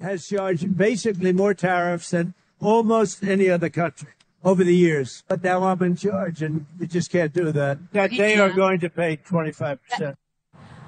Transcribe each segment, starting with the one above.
Has charged basically more tariffs than almost any other country over the years. But now I'm in charge and you just can't do that. That they are going to pay 25%.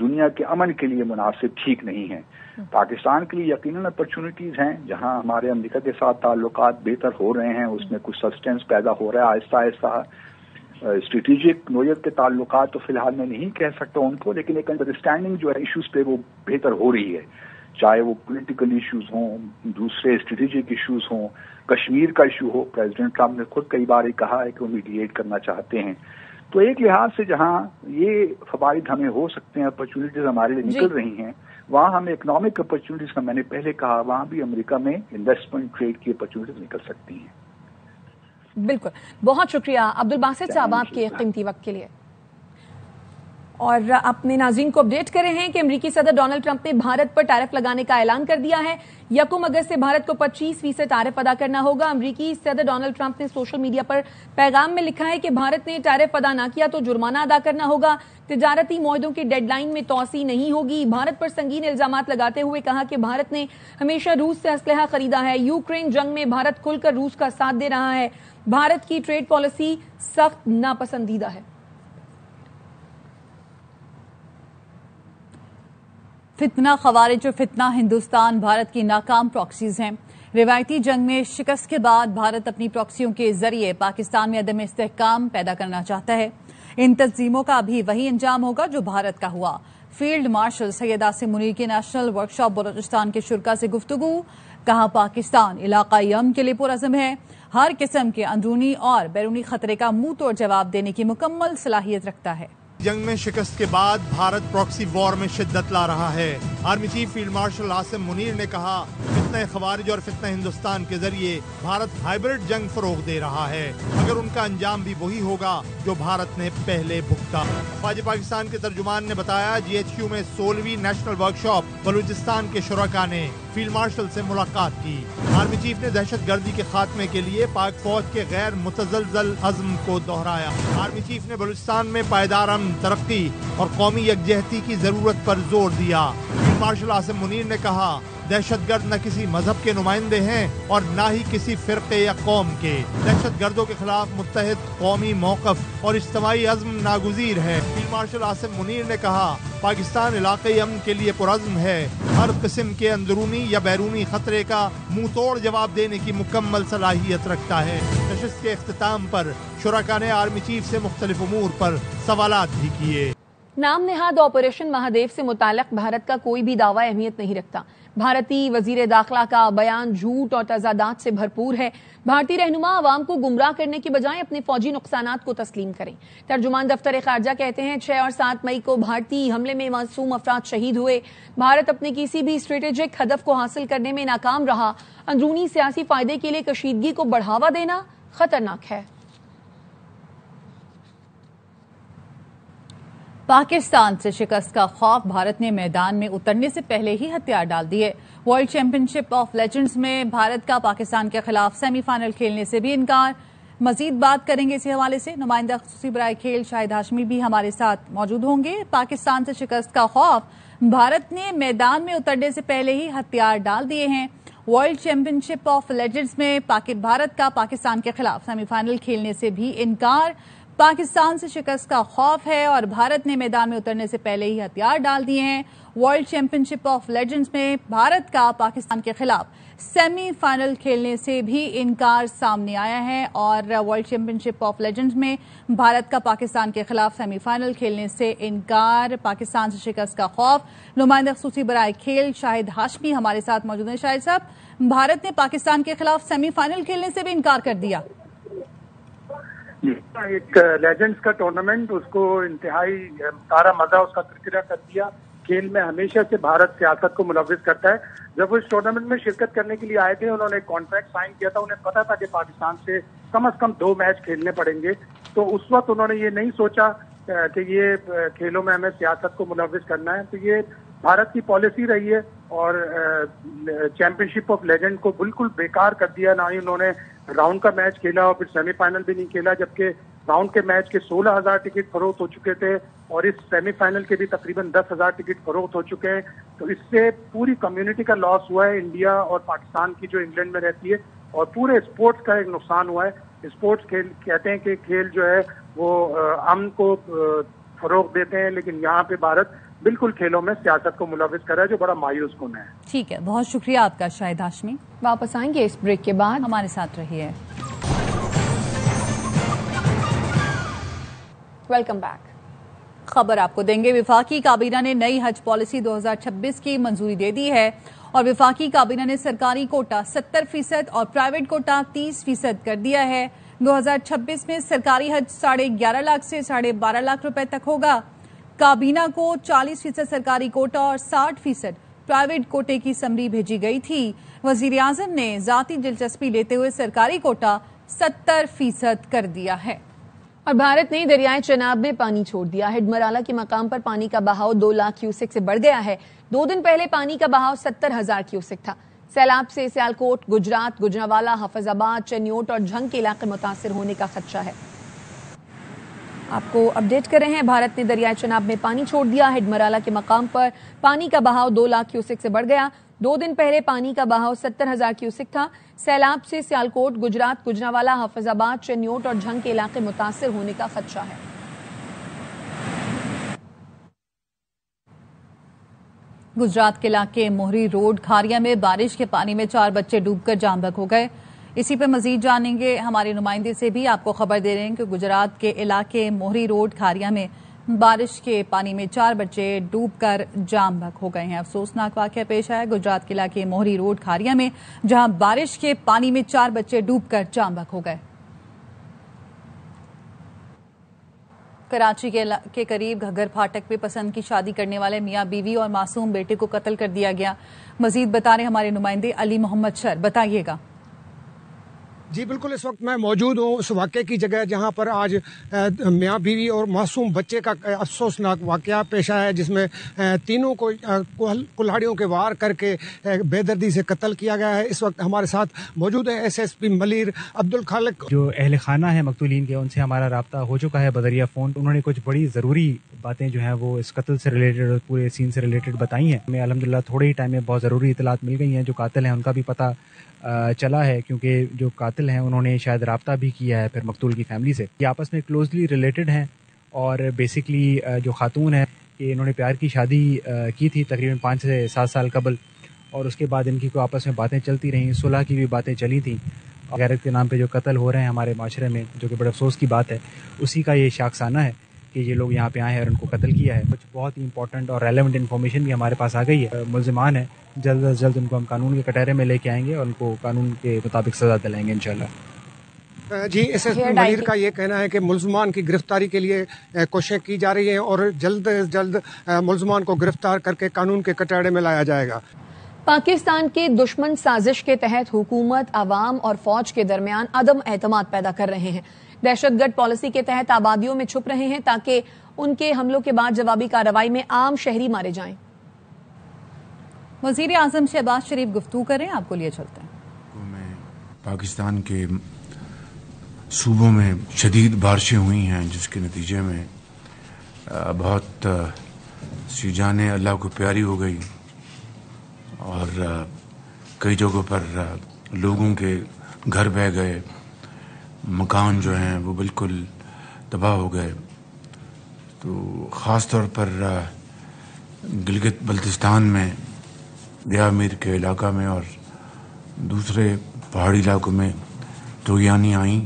دنیا کے امن کے لیے مناسب ٹھیک نہیں ہیں. پاکستان کے لیے یقیناً اپرچونٹیز ہیں. جہاں ہمارے امریکہ کے ساتھ تعلقات بہتر ہو رہے ہیں اس میں کچھ سبسٹینس پیدا ہو رہا ہے آہستہ آہستہ. اسٹریٹجک نوعیت کے تعلقات تو فی الحال میں نہیں کہہ سکتا ان کو, لیکن ایک انڈرسٹینڈنگ جو ہے ایشوز پہ وہ بہتر ہو رہی ہے, چاہے وہ پولیٹیکل ایشوز ہوں, دوسرے اسٹریٹجک ایشوز ہوں, کشمیر کا ایشو ہو. پریزیڈنٹ ٹرمپ نے خود کئی بار کہا ہے کہ وہ میڈیٹ کرنا چاہتے ہیں. تو ایک لحاظ سے جہاں یہ فوائد ہمیں ہو سکتے ہیں, اپرچونیٹیز ہمارے لیے نکل رہی ہیں, وہاں ہمیں اکنامک اپرچونیٹیز کا میں نے پہلے کہا وہاں بھی امریکہ میں انویسٹمنٹ ٹریڈ کی اپرچونیٹیز نکل سکتی ہیں. بالکل, بہت شکریہ عبدالباسط صاحب آپ کے قیمتی وقت کے لیے. اور اپنے ناظرین کو اپڈیٹ کرے ہیں کہ امریکی صدر ڈونلڈ ٹرمپ نے بھارت پر ٹیرف لگانے کا اعلان کر دیا ہے. 1 اگست سے بھارت کو 25% ٹیرف ادا کرنا ہوگا. امریکی صدر ڈونلڈ ٹرمپ نے سوشل میڈیا پر پیغام میں لکھا ہے کہ بھارت نے ٹیرف ادا نہ کیا تو جرمانہ ادا کرنا ہوگا. تجارتی معاہدوں کی ڈیڈ لائن میں توسیع نہیں ہوگی. بھارت پر سنگین الزامات لگاتے ہوئے کہا کہ بھارت نے ہمیشہ روس سے اسلحہ خریدا ہے. یوکرین جنگ میں بھارت کھل کر روس کا ساتھ دے رہا ہے. بھارت کی ٹریڈ پالیسی سخت ناپسندیدہ ہے. فتنہ خوارج اور فتنہ ہندوستان بھارت کی ناکام پراکسیز ہیں. روایتی جنگ میں شکست کے بعد بھارت اپنی پراکسیوں کے ذریعے پاکستان میں عدم استحکام پیدا کرنا چاہتا ہے. ان تنظیموں کا بھی وہی انجام ہوگا جو بھارت کا ہوا. فیلڈ مارشل سید عاصم منیر کی نیشنل ورکشاپ بلوچستان کے شرکاء سے گفتگو. کہا پاکستان علاقائی امن کے لیے پرعزم ہے. ہر قسم کے اندرونی اور بیرونی خطرے کا منہ توڑ جواب دینے کی مکمل صلاحیت رکھتا ہے. جنگ میں شکست کے بعد بھارت پراکسی وار میں شدت لا رہا ہے. Army chief field marshal Asim Munir نے کہا فتنہ خوارج اور فتنہ ہندوستان کے ذریعے بھارت ہائبرڈ جنگ فروغ دے رہا ہے, مگر ان کا انجام بھی وہی ہوگا جو بھارت نے پہلے بھگتا. افواج پاکستان کے ترجمان نے بتایا GHQ میں 16ویں نیشنل ورکشاپ بلوچستان کے شرکاء نے فیلڈ مارشل سے ملاقات کی. آرمی چیف نے دہشت گردی کے خاتمے کے لیے پاک فوج کے غیر متزلزل عزم کو دہرایا. آرمی چیف نے بلوچستان میں پائیدار امن, ترقی اور قومی یکجہتی کی ضرورت پر زور دیا. فیلڈ مارشل عاصم منیر نے کہا دہشت گرد نہ کسی مذہب کے نمائندے ہیں اور نہ ہی کسی فرقے یا قوم کے. دہشت گردوں کے خلاف متحد قومی موقف اور اجتماعی عزم ناگزیر ہے. فیلڈ مارشل عاصم منیر نے کہا پاکستان علاقائی امن کے لیے پرعزم ہے. ہر قسم کے اندرونی یا بیرونی خطرے کا منہ توڑ جواب دینے کی مکمل صلاحیت رکھتا ہے. نشست کے اختتام پر شرکاء نے آرمی چیف سے مختلف امور پر سوالات بھی کیے. نام نہاد آپریشن مہادیو سے متعلق بھارت کا کوئی بھی دعویٰ اہمیت نہیں رکھتا. بھارتی وزیر داخلہ کا بیان جھوٹ اور تضادات سے بھرپور ہے. بھارتی رہنما عوام کو گمراہ کرنے کی بجائے اپنے فوجی نقصانات کو تسلیم کریں. ترجمان دفتر خارجہ کہتے ہیں 6 اور 7 مئی کو بھارتی حملے میں معصوم افراد شہید ہوئے. بھارت اپنے کسی بھی اسٹریٹجک ہدف کو حاصل کرنے میں ناکام رہا. اندرونی سیاسی فائدے کے لیے کشیدگی کو بڑھاوا دینا خطرناک ہے. پاکستان سے شکست کا خوف بھارت نے میدان میں اترنے سے پہلے ہی ہتھیار ڈال دیے. World champion ship of legends میں بھارت کا پاکستان کے خلاف سیمی فائنل کھیلنے سے بھی انکار. مزید بات کریں گے اسی حوالے سے. نمائندہ خصوصی برائے کھیل شاہد ہاشمی بھی ہمارے ساتھ موجود ہوں گے. پاکستان سے شکست کا خوف بھارت نے میدان میں اترنے سے پہلے ہی ہتھیار ڈال دیے ہیں. World champion ship of legends میں بھارت کا پاکستان کے خلاف سیمی فائنل کھیلنے سے بھی انکار. پاکستان سے شکست کا خوف ہے اور بھارت نے میدان میں اترنے سے پہلے ہی ہتھیار ڈال دیے ہیں. World champion ship of legends میں بھارت کا پاکستان کے خلاف سیمی فائنل کھیلنے سے بھی انکار سامنے آیا ہے اور world champion ship of legends میں بھارت کا پاکستان کے خلاف سیمی فائنل کھیلنے سے انکار. پاکستان سے شکست کا خوف. نمائندہ خصوصی برائے کھیل شاہد ہاشمی ہمارے ساتھ موجود ہیں. شاہد صاحب, بھارت نے پاکستان کے خلاف سیمی فائنل کھیلنے سے بھی انکار کر دیا. ایک لیجنڈز کا ٹورنامنٹ, اس کو انتہائی سارا مزہ اس کا کرکرا کر دیا. کھیل میں ہمیشہ سے بھارت سیاست کو ملوث کرتا ہے. جب وہ اس ٹورنامنٹ میں شرکت کرنے کے لیے آئے تھے, انہوں نے ایک کانٹریکٹ سائن کیا تھا. انہیں پتا تھا کہ پاکستان سے کم از کم 2 میچ کھیلنے پڑیں گے. تو اس وقت انہوں نے یہ نہیں سوچا کہ یہ کھیلوں میں ہمیں سیاست کو ملوث کرنا ہے. تو یہ بھارت کی پالیسی رہی ہے اور چیمپئن شپ آف لیجنڈ کو بالکل بیکار کر دیا. نہ ہی انہوں نے راؤنڈ کا میچ کھیلا اور پھر سیمی فائنل بھی نہیں کھیلا, جبکہ راؤنڈ کے میچ کے 16,000 ٹکٹ فروخت ہو چکے تھے اور اس سیمی فائنل کے بھی تقریباً 10,000 ٹکٹ فروخت ہو چکے ہیں. تو اس سے پوری کمیونٹی کا لاس ہوا ہے, انڈیا اور پاکستان کی جو انگلینڈ میں رہتی ہے, اور پورے اسپورٹس کا ایک نقصان ہوا ہے. اسپورٹس کھیل کہتے ہیں کہ کھیل جو ہے وہ امن کو فروغ دیتے ہیں, لیکن یہاں پہ بھارت بالکل کھیلوں میں سیاست کو ملوث کر رہا ہے، جو بڑا مایوس کن ہے. ٹھیک ہے، بہت شکریہ آپ کا شاہد ہاشمی. واپس آئیں گے اس بریک کے بعد، ہمارے ساتھ رہیے. Welcome back. خبر آپ کو دیں گے. وفاقی کابینہ نے نئی حج پالیسی 2026 کی منظوری دے دی ہے اور وفاقی کابینہ نے سرکاری کوٹا 70% اور پرائیویٹ کوٹا 30% کر دیا ہے. 2026 میں سرکاری حج 11.5 لاکھ سے 12.5 لاکھ روپے تک ہوگا. کابینہ کو 40% سرکاری کوٹا اور 60% پرائیویٹ کوٹے کی سمری بھیجی گئی تھی. وزیر اعظم نے ذاتی دلچسپی لیتے ہوئے سرکاری کوٹا 70% کر دیا ہے. اور بھارت نے دریائے چناب میں پانی چھوڑ دیا. ہڈمرالہ کے مقام پر پانی کا بہاؤ 2 لاکھ کیوسک سے بڑھ گیا ہے. 2 دن پہلے پانی کا بہاؤ 70,000 کیوسک تھا. سیلاب سے سیالکوٹ، گجرات، گجرانوالہ، حافظ آباد، چنیوٹ اور جھنگ کے علاقے متاثر ہونے کا خدشہ ہے. آپ کو اپڈیٹ کر رہے ہیں. بھارت نے دریائے چناب میں پانی چھوڑ دیا. ہڈمرالہ کے مقام پر پانی کا بہاؤ 2 لاکھ کیوسک سے بڑھ گیا. 2 دن پہلے پانی کا بہاؤ 70,000 کیوسک تھا. سیلاب سے سیالکوٹ، گجرات، گجرانوالہ، حافظ آباد، چنیوٹ اور جھنگ کے علاقے متاثر ہونے کا خدشہ ہے. گجرات کے علاقے موہری روڈ کھاریا میں بارش کے پانی میں 4 بچے ڈوب کر جاں بحق ہو گئے. اسی پہ مزید جانیں گے ہمارے نمائندے سے. بھی آپ کو خبر دے رہے ہیں کہ گجرات کے علاقے موہری روڈ کھاریا میں بارش کے پانی میں 4 بچے ڈوب کر جاں بحق ہو گئے ہیں. افسوسناک واقعہ پیش آیا گجرات کے علاقے موہری روڈ کھاریا میں، جہاں بارش کے پانی میں 4 بچے ڈوب کر جاں بحق ہو گئے. کراچی کے قریب گھگر پھاٹک پہ پسند کی شادی کرنے والے میاں بیوی اور معصوم بیٹے کو قتل کر دیا گیا. مزید بتا رہے ہمارے نمائندے علی محمد شر. بتائیے گا. جی بالکل، اس وقت میں موجود ہوں اس واقعے کی جگہ جہاں پر آج میاں بیوی اور معصوم بچے کا افسوسناک واقعہ پیش آیا ہے، جس میں تینوں کو کلہاڑیوں کے وار کر کے بے دردی سے قتل کیا گیا ہے. اس وقت ہمارے ساتھ موجود ہے SSP ملیر عبدالخالق. جو اہل خانہ ہیں مقتولین کے، ان سے ہمارا رابطہ ہو چکا ہے بذریعہ فون. انہوں نے کچھ بڑی ضروری باتیں جو ہیں وہ اس قتل سے ریلیٹڈ اور پورے سین سے ریلیٹڈ بتائی ہیں. ہمیں الحمدللہ تھوڑے ہی ٹائم میں بہت ضروری اطلاعات مل گئی ہیں. جو قاتل ہیں ان کا بھی پتہ چلا ہے، کیونکہ جو قاتل ہیں انہوں نے شاید رابطہ بھی کیا ہے پھر مقتول کی فیملی سے. یہ آپس میں کلوزلی ریلیٹڈ ہیں اور بیسکلی جو خاتون ہے کہ انہوں نے پیار کی شادی کی تھی تقریباً 5 سے 7 سال قبل، اور اس کے بعد ان کی کوئی آپس میں باتیں چلتی رہیں، صلح کی بھی باتیں چلی تھیں. غیرت کے نام پہ جو قتل ہو رہے ہیں ہمارے معاشرے میں، جو کہ بڑے افسوس کی بات ہے، اسی کا یہ شاخسانہ ہے کہ یہ لوگ یہاں پہ آئے ہیں اور ان کو قتل کیا ہے. کچھ بہت ہی امپورٹنٹ اور ریلیونٹ انفارمیشن بھی ہمارے پاس آ گئی ہے. ملزمان ہیں، جلد از جلد ان کو ہم قانون کے کٹہرے میں لے کے آئیں گے اور ان کو قانون کے مطابق سزا دلائیں گے انشاءاللہ. جی SSP ملیر کا یہ کہنا ہے کہ ملزمان کی گرفتاری کے لیے کوششیں کی جا رہی ہیں اور جلد از جلد ملزمان کو گرفتار کر کے قانون کے کٹہرے میں لایا جائے گا. پاکستان کے دشمن سازش کے تحت حکومت، عوام اور فوج کے درمیان عدم اعتماد پیدا کر رہے ہیں. دہشت گرد پالیسی کے تحت آبادیوں میں چھپ رہے ہیں تاکہ ان کے حملوں کے بعد جوابی کارروائی میں عام شہری مارے جائیں. وزیر اعظم شہباز شریف گفتگو کریں، آپ کو لیے چلتے ہیں. پاکستان کے صوبوں میں شدید بارشیں ہوئی ہیں، جس کے نتیجے میں بہت سی جانیں اللہ کو پیاری ہو گئی اور کئی جگہوں پر لوگوں کے گھر بہہ گئے، مکان جو ہیں وہ بالکل تباہ ہو گئے. تو خاص طور پر گلگت بلتستان میں دیا میر کے علاقہ میں اور دوسرے پہاڑی علاقوں میں طغیانی آئیں،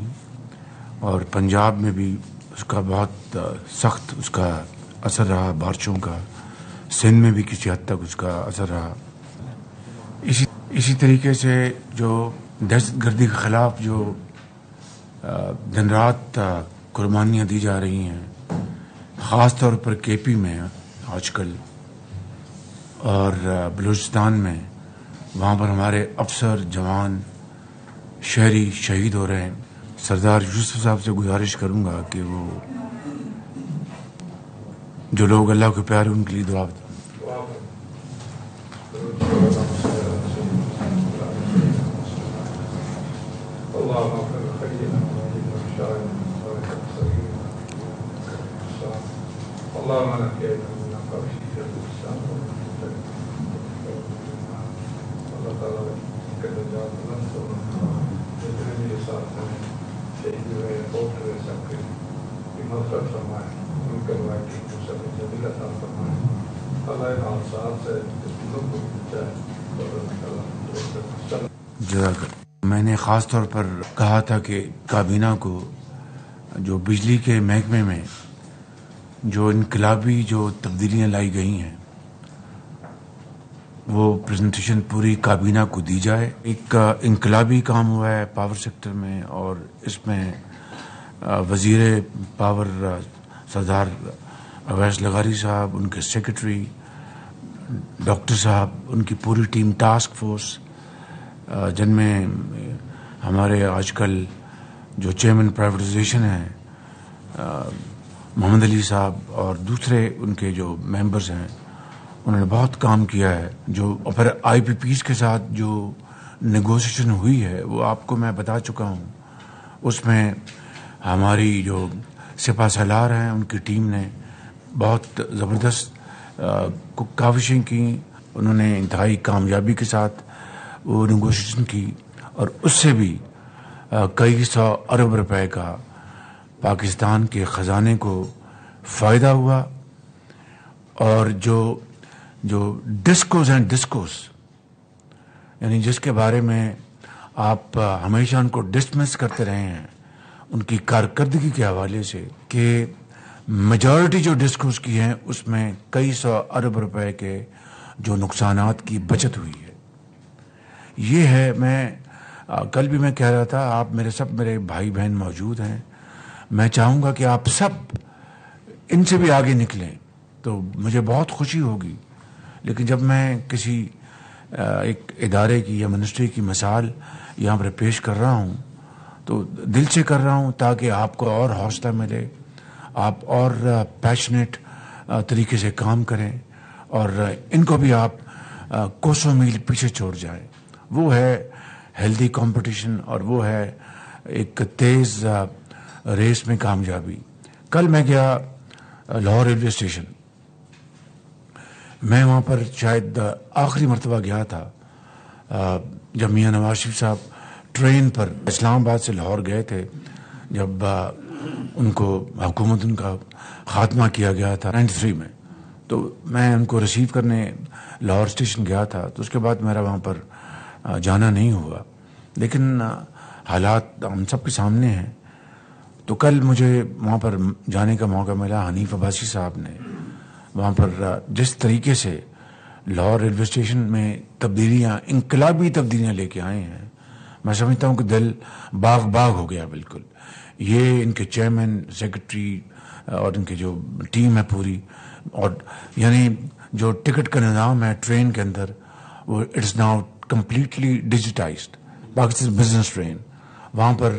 اور پنجاب میں بھی اس کا بہت سخت اس کا اثر رہا بارشوں کا. سندھ میں بھی کسی حد تک اس کا اثر رہا. اسی طریقے سے جو دہشت گردی کے خلاف جو دن رات قربانیاں دی جا رہی ہیں، خاص طور پر KP میں آج کل اور بلوچستان میں، وہاں پر ہمارے افسر، جوان، شہری شہید ہو رہے ہیں. سردار یوسف صاحب سے گزارش کروں گا کہ وہ جو لوگ اللہ کے پیارے ان کے لیے دعا بتائیں. میں نے خاص طور پر کہا تھا کہ کابینہ کو جو بجلی کے محکمے میں جو انقلابی جو تبدیلیاں لائی گئی ہیں وہ پریزنٹیشن پوری کابینہ کو دی جائے. ایک انقلابی کام ہوا ہے پاور سیکٹر میں، اور اس میں وزیر پاور سردار اویس لغاری صاحب، ان کے سیکرٹری ڈاکٹر صاحب، ان کی پوری ٹیم، ٹاسک فورس، جن میں ہمارے آج کل جو چیئرمین پرائیویٹائزیشن ہیں محمد علی صاحب اور دوسرے ان کے جو ممبرز ہیں، انہوں نے بہت کام کیا ہے. جو پھر آئی پی پیز کے ساتھ جو نیگوسیشن ہوئی ہے وہ آپ کو میں بتا چکا ہوں. اس میں ہماری جو سپہ سالار ہیں ان کی ٹیم نے بہت زبردست کاوشیں کی. انہوں نے انتہائی کامیابی کے ساتھ وہ نیگوشیشن کی، اور اس سے بھی کئی سو ارب روپے کا پاکستان کے خزانے کو فائدہ ہوا. اور جو ڈسکوز ہیں، ڈسکوز یعنی جس کے بارے میں آپ ہمیشہ ان کو ڈسمس کرتے رہے ہیں ان کی کارکردگی کے حوالے سے، کہ میجورٹی جو ڈسکوز کی ہیں اس میں کئی سو ارب روپے کے جو نقصانات کی بچت ہوئی ہے. یہ ہے، میں کل بھی میں کہہ رہا تھا، آپ میرے بھائی بہن موجود ہیں، میں چاہوں گا کہ آپ سب ان سے بھی آگے نکلیں تو مجھے بہت خوشی ہوگی. لیکن جب میں کسی ایک ادارے کی یا منسٹری کی مثال یہاں پر پیش کر رہا ہوں تو دل سے کر رہا ہوں تاکہ آپ کو اور حوصلہ ملے، آپ اور پیشنیٹ طریقے سے کام کریں، اور ان کو بھی آپ کوسوں میل پیچھے چھوڑ جائیں. وہ ہے ہیلدی کمپٹیشن، اور وہ ہے ایک تیز ریس میں کامیابی. کل میں گیا لاہور ریلوے اسٹیشن، میں وہاں پر شاید آخری مرتبہ گیا تھا جب میاں نواز شریف صاحب ٹرین پر اسلام آباد سے لاہور گئے تھے، جب ان کو حکومت ان کا خاتمہ کیا گیا تھا 93 میں. تو میں ان کو ریسیو کرنے لاہور اسٹیشن گیا تھا، تو اس کے بعد میرا وہاں پر جانا نہیں ہوا. لیکن حالات ہم سب کے سامنے ہیں. تو کل مجھے وہاں پر جانے کا موقع ملا. حنیف عباسی صاحب نے وہاں پر جس طریقے سے لاہور ریلوے اسٹیشن میں تبدیلیاں، انقلابی تبدیلیاں لے کے آئے ہیں، میں سمجھتا ہوں کہ دل باغ ہو گیا بالکل. یہ ان کے چیئرمین، سیکرٹری اور ان کی جو ٹیم ہے پوری، اور یعنی جو ٹکٹ کا نظام ہے ٹرین کے اندر، وہ it's now completely digitized. Pakistan business train, وہاں پر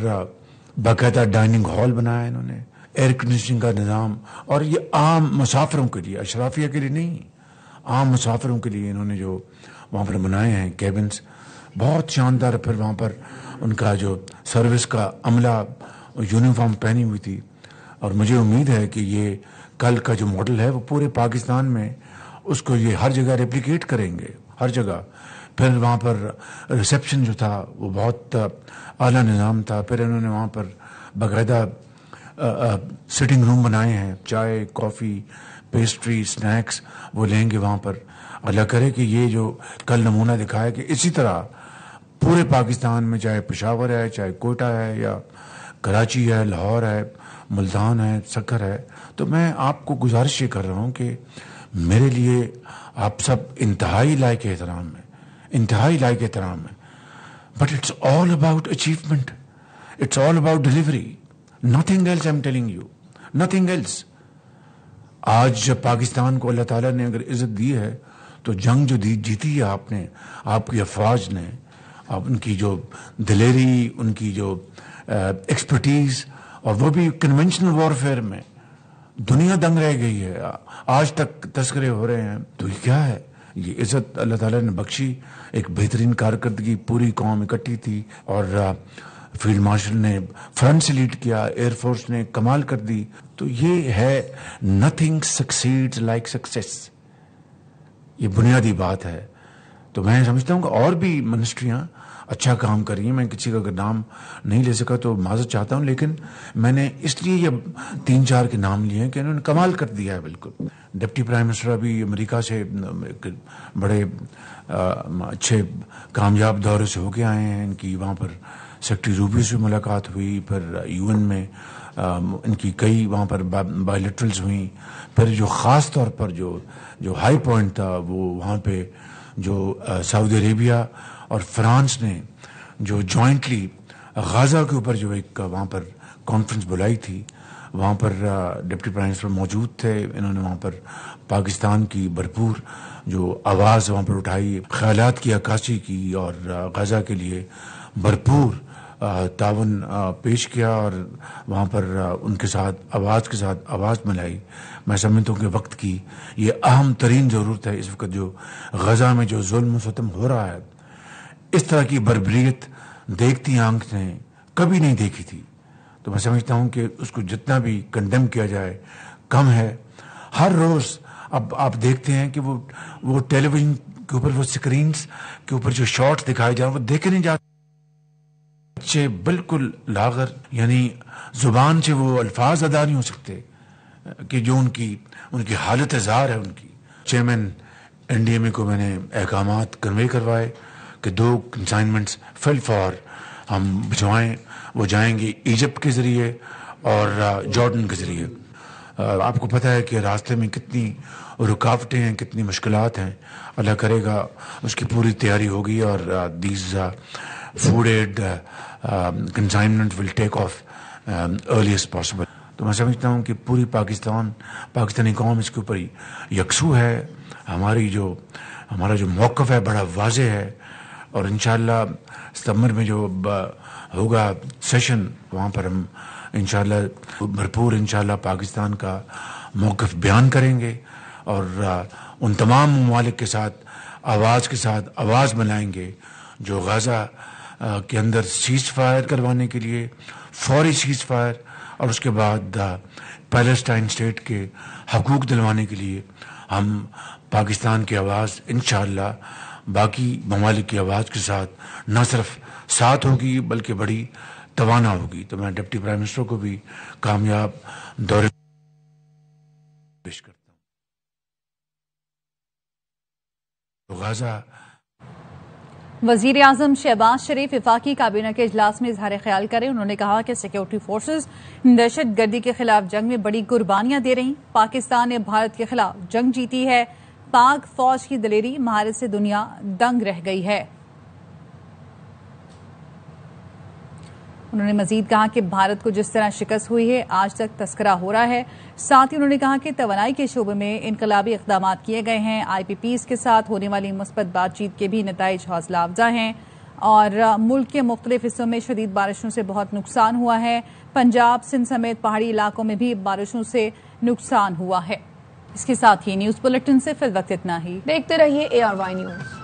باقاعدہ ڈائننگ ہال بنایا انہوں نے، ایئر کنڈیشننگ کا نظام، اور یہ عام مسافروں کے لیے، اشرافیہ کے لیے نہیں، عام مسافروں کے لیے انہوں نے جو وہاں پر بنائے ہیں کیبنز، بہت شاندار. پھر وہاں پر ان کا جو سروس کا عملہ یونیفارم پہنی ہوئی تھی، اور مجھے امید ہے کہ یہ کل کا جو ماڈل ہے وہ پورے پاکستان میں اس کو یہ ہر جگہ ریپلیکیٹ کریں گے، ہر جگہ. پھر وہاں پر ریسیپشن جو تھا وہ بہت اعلیٰ نظام تھا. پھر انہوں نے وہاں پر باقاعدہ سٹنگ روم بنائے ہیں، چائے، کافی، پیسٹری، سنیکس وہ لیں گے وہاں پر. اللہ کرے کہ یہ جو کل نمونہ دکھایا کہ اسی طرح پورے پاکستان میں، چاہے پشاور ہے، چاہے کوئٹہ ہے، یا کراچی ہے، لاہور ہے، ملتان ہے، سکر ہے. تو میں آپ کو گزارش یہ کر رہا ہوں کہ میرے لیے آپ سب انتہائی لائق احترام ہیں، انتہائی لائق احترام ہے. But it's all about achievement, it's all about delivery, nothing else. I am telling you, nothing else. آج پاکستان کو اللہ تعالیٰ نے اگر عزت دی ہے تو جنگ جو جیتی ہے آپ نے، آپ کی افواج نے، آپ ان کی جو دلیری، ان کی جو ایکسپرٹیز، اور وہ بھی کنونشنل وارفیئر میں، دنیا دنگ رہ گئی ہے. آج تک تذکرے ہو رہے ہیں. تو یہ کیا ہے؟ یہ عزت اللہ تعالیٰ نے بخشی. ایک بہترین کارکردگی، پوری قوم اکٹھی تھی، اور فیلڈ مارشل نے فرنٹ سے لیڈ کیا، ایئر فورس نے کمال کر دی. تو یہ ہے نتھنگ سکسیڈز لائک سکسیس. یہ بنیادی بات ہے. تو میں سمجھتا ہوں کہ اور بھی منسٹریاں اچھا کام کر رہی ہیں. میں کسی کا اگر نام نہیں لے سکا تو معذرت چاہتا ہوں, لیکن میں نے اس لیے یہ 3-4 کے نام لیے ہیں کہ انہوں نے کمال کر دیا ہے بالکل. ڈپٹی پرائم منسٹر ابھی امریکہ سے بڑے اچھے کامیاب دورے سے ہو کے آئے ہیں. ان کی وہاں پر سیکرٹری روبیو سے ملاقات ہوئی, پھر UN میں ان کی کئی وہاں پر بائیلیٹرلز ہوئیں. پھر جو خاص طور پر جو ہائی پوائنٹ تھا وہ وہاں پہ جو سعودی عربیہ اور فرانس نے جو جوائنٹلی غزہ کے اوپر جو ایک وہاں پر کانفرنس بلائی تھی, وہاں پر ڈپٹی پرائم منسٹر موجود تھے. انہوں نے وہاں پر پاکستان کی بھرپور جو آواز وہاں پر اٹھائی, خیالات کی عکاسی کی اور غزہ کے لیے بھرپور تعاون پیش کیا اور وہاں پر ان کے ساتھ آواز ملائی. میں سمجھتا ہوں کہ وقت کی یہ اہم ترین ضرورت ہے اس وقت. جو غزہ میں جو ظلم و ستم ہو رہا ہے, اس طرح کی بربریت دیکھتی آنکھ نے کبھی نہیں دیکھی تھی. تو میں سمجھتا ہوں کہ اس کو جتنا بھی کنڈیم کیا جائے کم ہے. ہر روز اب آپ دیکھتے ہیں کہ وہ ٹیلی ویژن کے اوپر وہ سکرینز کے اوپر جو شارٹس دکھائے جائیں وہ دیکھے نہیں جاتے. بچے بالکل لاغر, یعنی زبان سے وہ الفاظ ادا نہیں ہو سکتے کہ جو ان کی حالت زار ہے ان کی. چیئرمین NDMA کو میں نے احکامات کنوے کروائے کہ 2 کنسائنمنٹس فی الفور ہم بھجوائیں. وہ جائیں گے ایجپٹ کے ذریعے اور جارڈن کے ذریعے. آپ کو پتہ ہے کہ راستے میں کتنی رکاوٹیں ہیں, کتنی مشکلات ہیں. اللہ کرے گا اس کی پوری تیاری ہوگی اور these food aid consignment will take off earliest possible. تو میں سمجھتا ہوں کہ پوری پاکستانی قوم اس کے اوپر یکسو ہے. ہمارا جو موقف ہے بڑا واضح ہے اور انشاءاللہ ستمبر میں جو ہوگا سیشن, وہاں پر ہم انشاءاللہ بھرپور انشاءاللہ پاکستان کا موقف بیان کریں گے اور ان تمام ممالک کے ساتھ آواز ملائیں گے جو غزہ کے اندر سیز فائر کروانے کے لیے, فوری سیز فائر, اور اس کے بعد پیلسٹائن اسٹیٹ کے حقوق دلوانے کے لیے ہم پاکستان کی آواز انشاءاللہ باقی ممالک کی آواز کے ساتھ نہ صرف ساتھ ہوگی بلکہ بڑی توانا ہوگی. تو میں ڈپٹی پرائم منسٹر کو بھی کامیاب دورے پیش کرتا ہوں. غزہ وزیر اعظم شہباز شریف وفاقی کابینہ کے اجلاس میں اظہار خیال کریں. انہوں نے کہا کہ سیکورٹی فورسز دہشت گردی کے خلاف جنگ میں بڑی قربانیاں دے رہی. پاکستان نے بھارت کے خلاف جنگ جیتی ہے. پاک فوج کی دلیری مہارت سے دنیا دنگ رہ گئی ہے. انہوں نے مزید کہا کہ بھارت کو جس طرح شکست ہوئی ہے آج تک تذکرہ ہو رہا ہے. ساتھ ہی انہوں نے کہا کہ توانائی کے شعبے میں انقلابی اقدامات کیے گئے ہیں. IPPs کے ساتھ ہونے والی مثبت بات چیت کے بھی نتائج حوصلہ افزا ہیں اور ملک کے مختلف حصوں میں شدید بارشوں سے بہت نقصان ہوا ہے. پنجاب, سندھ سمیت پہاڑی علاقوں میں بھی بارشوں سے نقصان ہوا ہے. اس کے ساتھ ہی نیوز بلیٹن سے فی الوقت اتنا ہی. دیکھتے رہیے ARY نیوز.